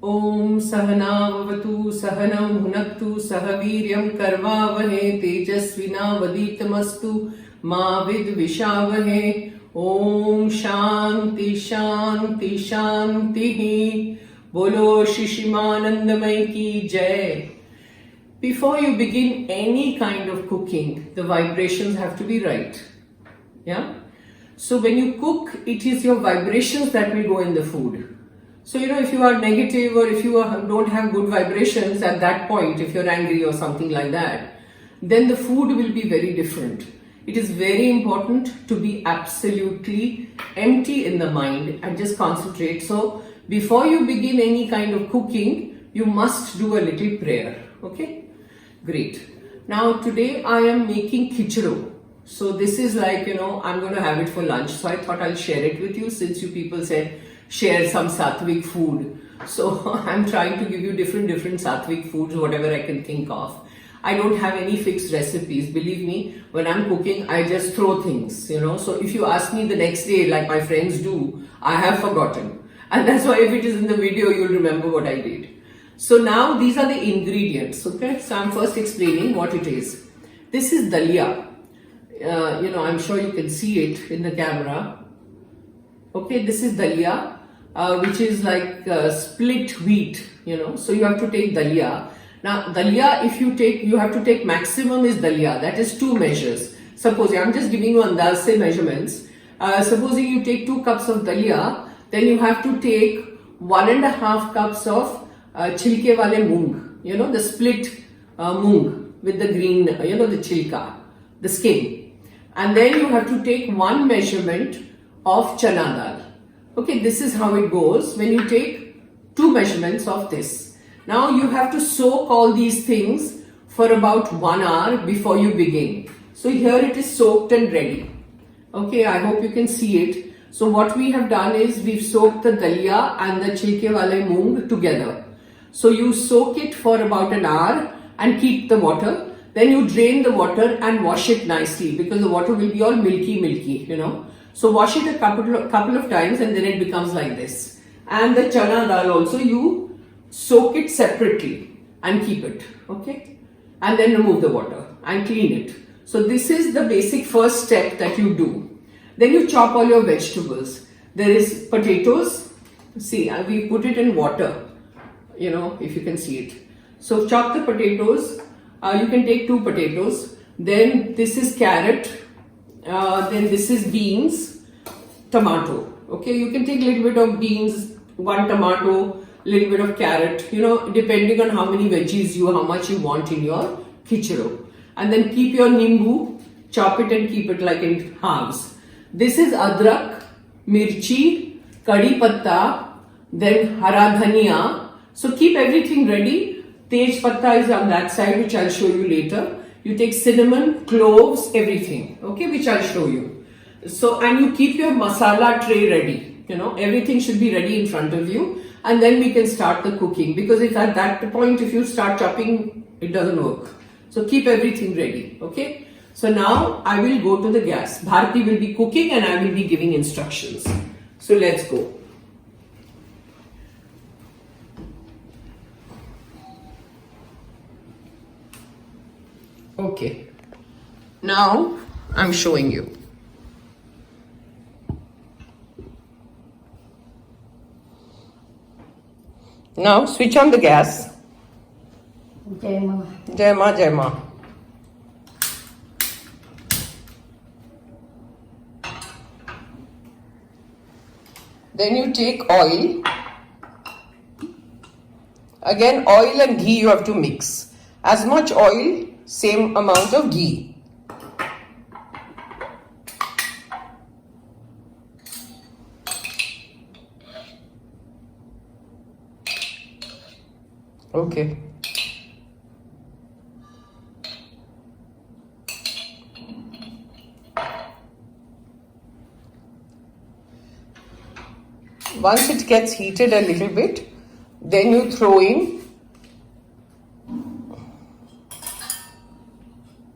Om Sahana Vavatu Sahanam Bhunaktu Sahaviryam Karvavahe Tejasvinavaditamastu Ma Vidvishavahe. Om Shanti Shanti Shanti. Bolo Shishimanandamai ki Jai. Before you begin any kind of cooking, the vibrations have to be right. Yeah? So when you cook, it is your vibrations that will go in the food. So, if you are negative or if you don't have good vibrations at that point, if you're angry or something like that, then the food will be very different. It is very important to be absolutely empty in the mind and just concentrate. So, before you begin any kind of cooking, you must do a little prayer. Okay? Great. Now, today I am making khichdo. So, this is like, I'm going to have it for lunch. So, I thought I'll share it with you since you people said, share some Sattvik food. So I'm trying to give you different Sattvik foods, whatever I can think of. I don't have any fixed recipes. Believe me, when I'm cooking, I just throw things, So if you ask me the next day, like my friends do, I have forgotten. And that's why if it is in the video, you'll remember what I did. So now these are the ingredients, okay? So I'm first explaining what it is. This is daliya. I'm sure you can see it in the camera. Okay, this is daliya. Which is like split wheat, so you have to take daliya. Now, daliya, if you take, you have to take maximum is daliya, that is 2 measures. Suppose, I'm just giving you andaz se measurements. Supposing you take 2 cups of daliya, then you have to take 1.5 cups of chilke wale mung, the split mung with the green, the chilka, the skin. And then you have to take 1 measurement of chana dal. Okay, this is how it goes when you take 2 measurements of this. Now you have to soak all these things for about 1 hour before you begin. So here it is soaked and ready. Okay, I hope you can see it. So what we have done is we've soaked the daliya and the chilke wale mung together. So you soak it for about an hour and keep the water. Then you drain the water and wash it nicely because the water will be all milky, So wash it a couple of times and then it becomes like this. And the chana dal also, you soak it separately and keep it, okay? And then remove the water and clean it. So this is the basic first step that you do. Then you chop all your vegetables. There is potatoes. See, we put it in water, if you can see it. So chop the potatoes. You can take 2 potatoes. Then this is carrot. Then this is beans, tomato. Okay, you can take a little bit of beans, 1 tomato, little bit of carrot, depending on how many veggies how much you want in your khichdo. And then keep your nimbu, chop it and keep it like in halves. This is adrak, mirchi, kadi patta, then hara dhaniya. So keep everything ready. Tej patta is on that side, which I'll show you later. You take cinnamon, cloves, everything, okay, which I'll show you. So, and you keep your masala tray ready, everything should be ready in front of you. And then we can start the cooking because if at that point, if you start chopping, it doesn't work. So keep everything ready, okay. So now I will go to the gas. Bharti will be cooking and I will be giving instructions. So let's go. Okay, now I'm showing you. Now switch on the gas. Jai Ma. Jai Ma, Jai Ma. Then you take oil. Again, oil and ghee you have to mix. As much oil, same amount of ghee. Okay. Once it gets heated a little bit, then you throw in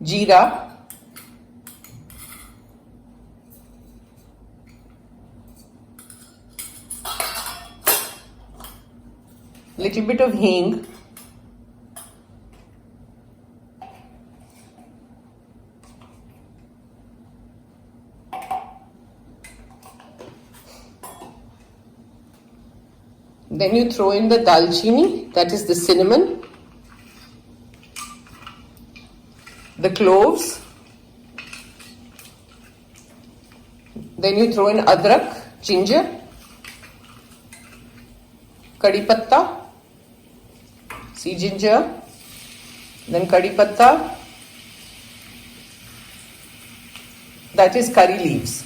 jeera, little bit of hing, then you throw in the dalchini, that is the cinnamon, the cloves, then you throw in adrak, ginger, kadi patta, see ginger, then kadi patta, that is curry leaves,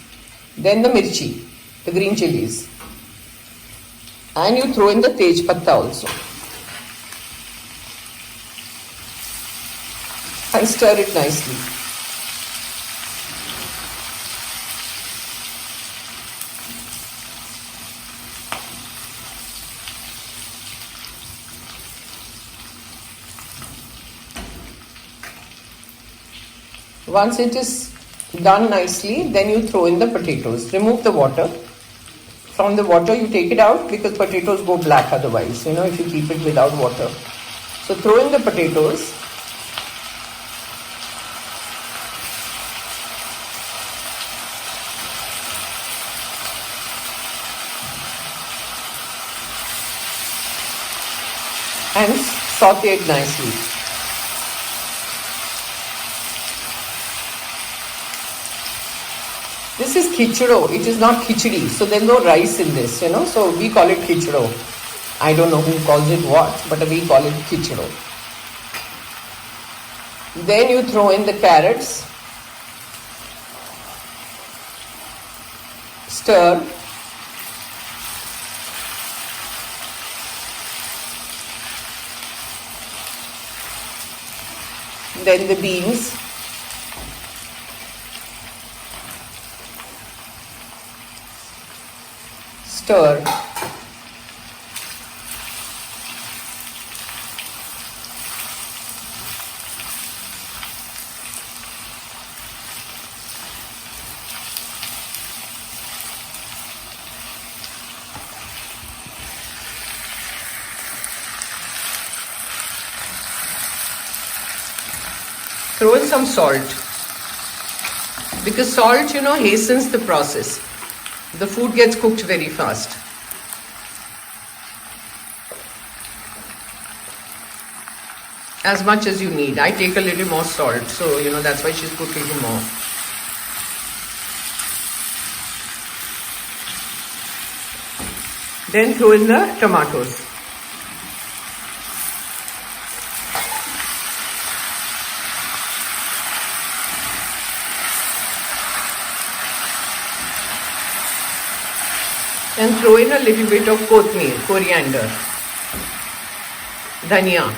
then the mirchi, the green chillies, and you throw in the tej patta also and stir it nicely. Once it is done nicely, then you throw in the potatoes. Remove the water. From the water you take it out because potatoes go black otherwise, if you keep it without water. So throw in the potatoes. And saute it nicely. This is khichdo, it is not khichdi, so there's no rice in this, so we call it khichdo. I don't know who calls it what, but we call it khichdo. Then you throw in the carrots, stir, then the beans, stir, throw in some salt because salt hastens the process. The food gets cooked very fast. As much as you need. I take a little more salt, so that's why she's put a little more. Then throw in the tomatoes. And throw in a little bit of coriander, dhaniya.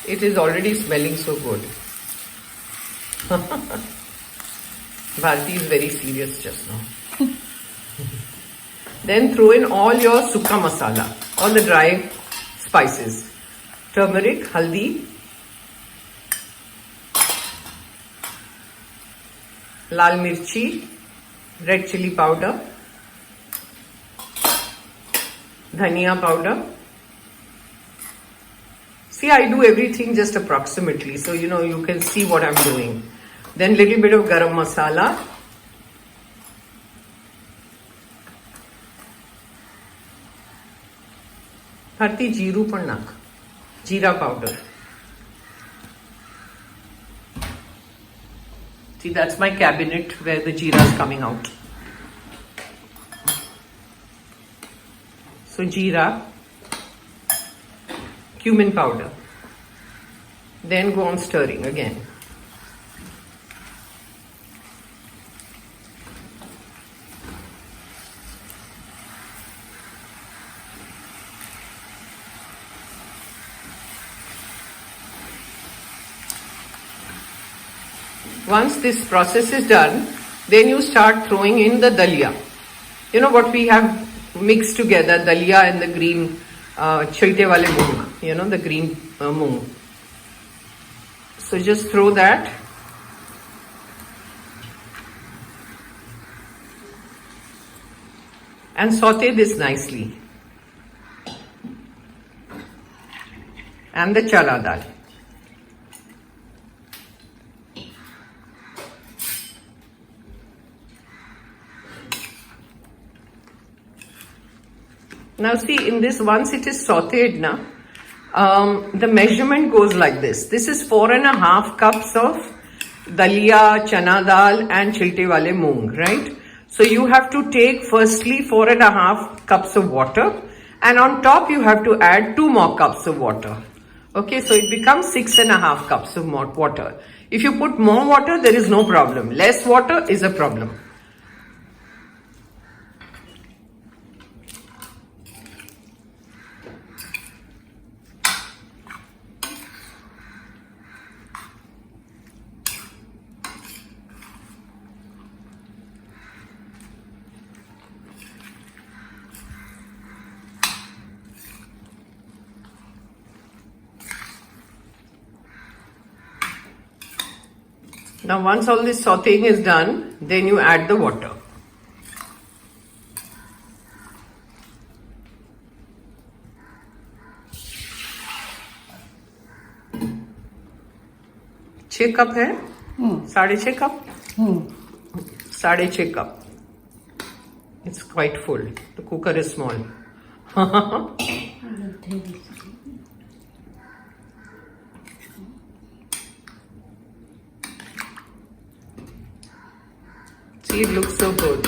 It is already smelling so good. Bharti is very serious just now. Then throw in all your sukka masala, all the dry spices. Turmeric, haldi, lal mirchi, red chilli powder, dhaniya powder. See, I do everything just approximately, so you can see what I'm doing. Then little bit of garam masala. Bharti, jeeru pan nak. Jeera powder. See, that's my cabinet where the jeera is coming out. So jeera, cumin powder. Then go on stirring again. Once this process is done, then you start throwing in the daliya. What we have mixed together, daliya and the green chilte wale mung, the green mung. So just throw that. And saute this nicely. And the chana dal. Now see, in this, once it is sauteed now, the measurement goes like this. This is 4.5 cups of daliya, chana dal and chilte wale mung, right? So you have to take firstly 4.5 cups of water, and on top you have to add 2 more cups of water. Okay, so it becomes 6.5 cups of more water. If you put more water, there is no problem. Less water is a problem. Now once all this sauteing is done, then you add the water. छह cup है? 6.5 cup? 6.5 cup. It's quite full. The cooker is small. See, it looks so good.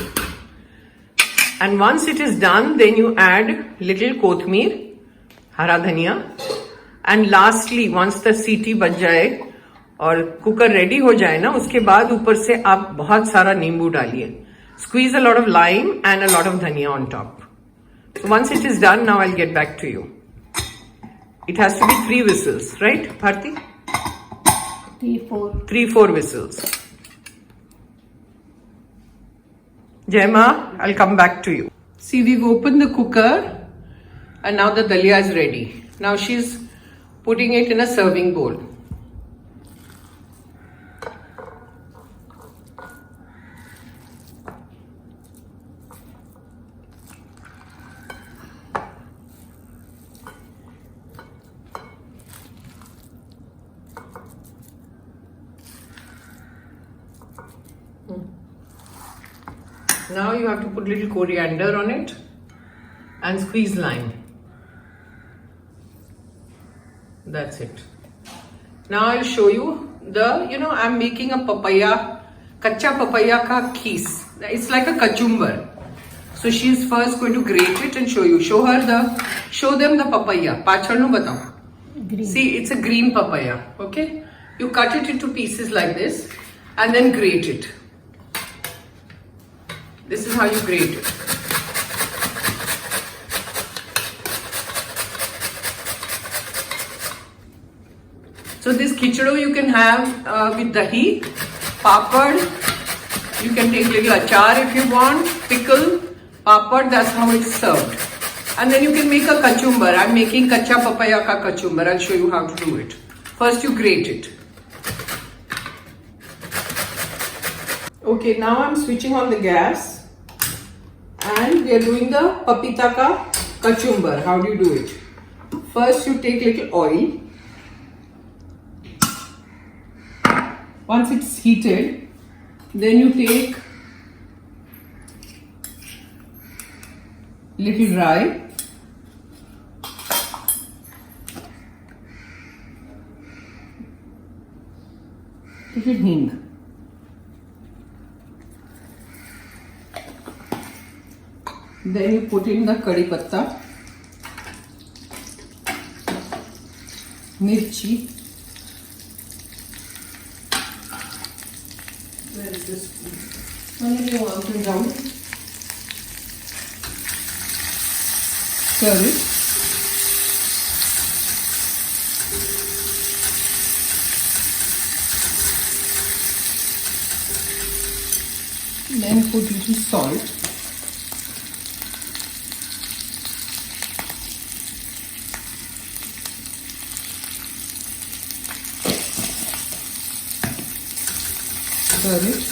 And once it is done, then you add little kothmeer, hara dhaniya. And lastly, once the सीटी बज जाए और cooker ready हो जाए ना, उसके बाद ऊपर से आप बहुत सारा नींबू डालिए. Squeeze a lot of lime and a lot of dhaniya on top. So once it is done, now I'll get back to you. It has to be 3 whistles, right, Bharti? 3-4 whistles. Jaima, I'll come back to you. See, we've opened the cooker and now the daliya is ready. Now she's putting it in a serving bowl. Now you have to put little coriander on it and squeeze lime. That's it. Now I'll show you I'm making a papaya, kacha papaya ka khis. It's like a kachumbar. So she's first going to grate it and show you. Show them the papaya. Pachal nu batao. See, it's a green papaya. Okay? You cut it into pieces like this and then grate it. This is how you grate it. So this khichdo you can have with dahi, papad. You can take little achar if you want, pickle, papad. That's how it's served. And then you can make a kachumbar. I'm making kacha papaya ka kachumbar. I'll show you how to do it. First you grate it. Okay, now I'm switching on the gas. And we are doing the papita ka kachumbar. How do you do it? First you take little oil. Once it's heated, then you take little rye, little hing. Then you put in the curry patta, mirchi. Where is this? Only you want to down. Stir it. Then put little salt. stir it.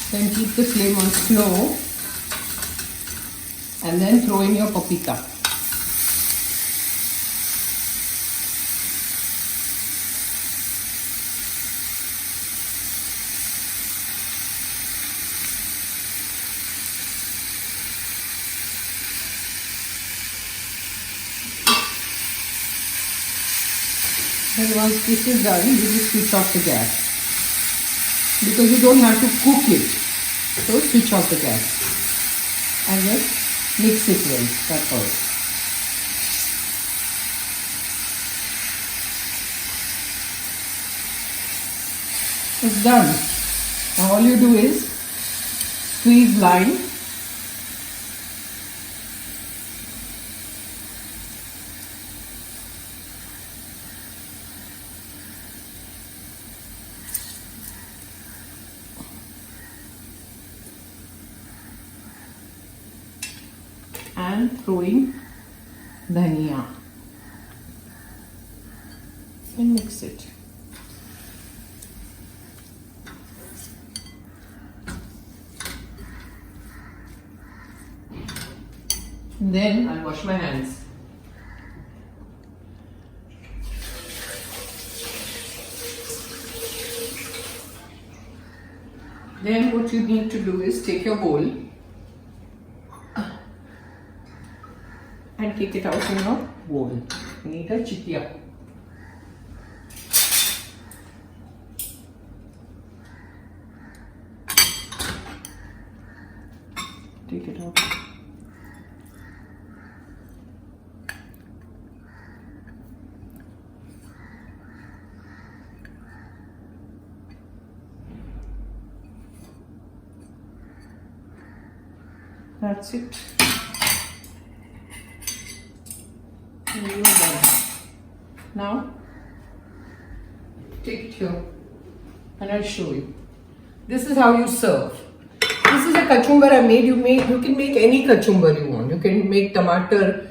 Then keep the flame on slow and then throw in your papita. Then once this is done, you just switch off the gas. Because you don't have to cook it. So switch off the gas. And just mix it well. That's all. It's done. Now all you do is squeeze lime. And throwing dhaniya and mix it. Then I'll wash my hands. Then what you need to do is take your bowl and take it out in your bowl. You need a chitya. Take it out. That's it. And you're done. Now, take it here and I'll show you. This is how you serve. This is a kachumbar I made. You can make any kachumbar you want. You can make tomato,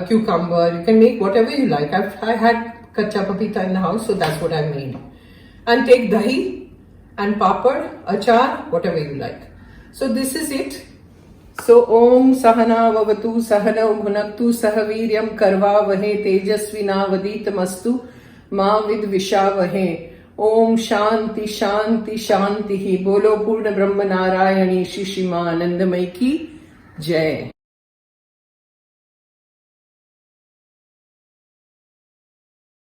cucumber. You can make whatever you like. I had kacha papita in the house, so that's what I made. And take dahi and papad, achar, whatever you like. So this is it. So Om Sahana Vavatu Sahana Bhunaktu Sahaviryam Karva Vahe Tejasvina Vaditamastu Ma Vidvisha Vahe Om Shanti Shanti Shanti Bolo Purna Brahma Narayani Shishima Anandamai Ki Jai.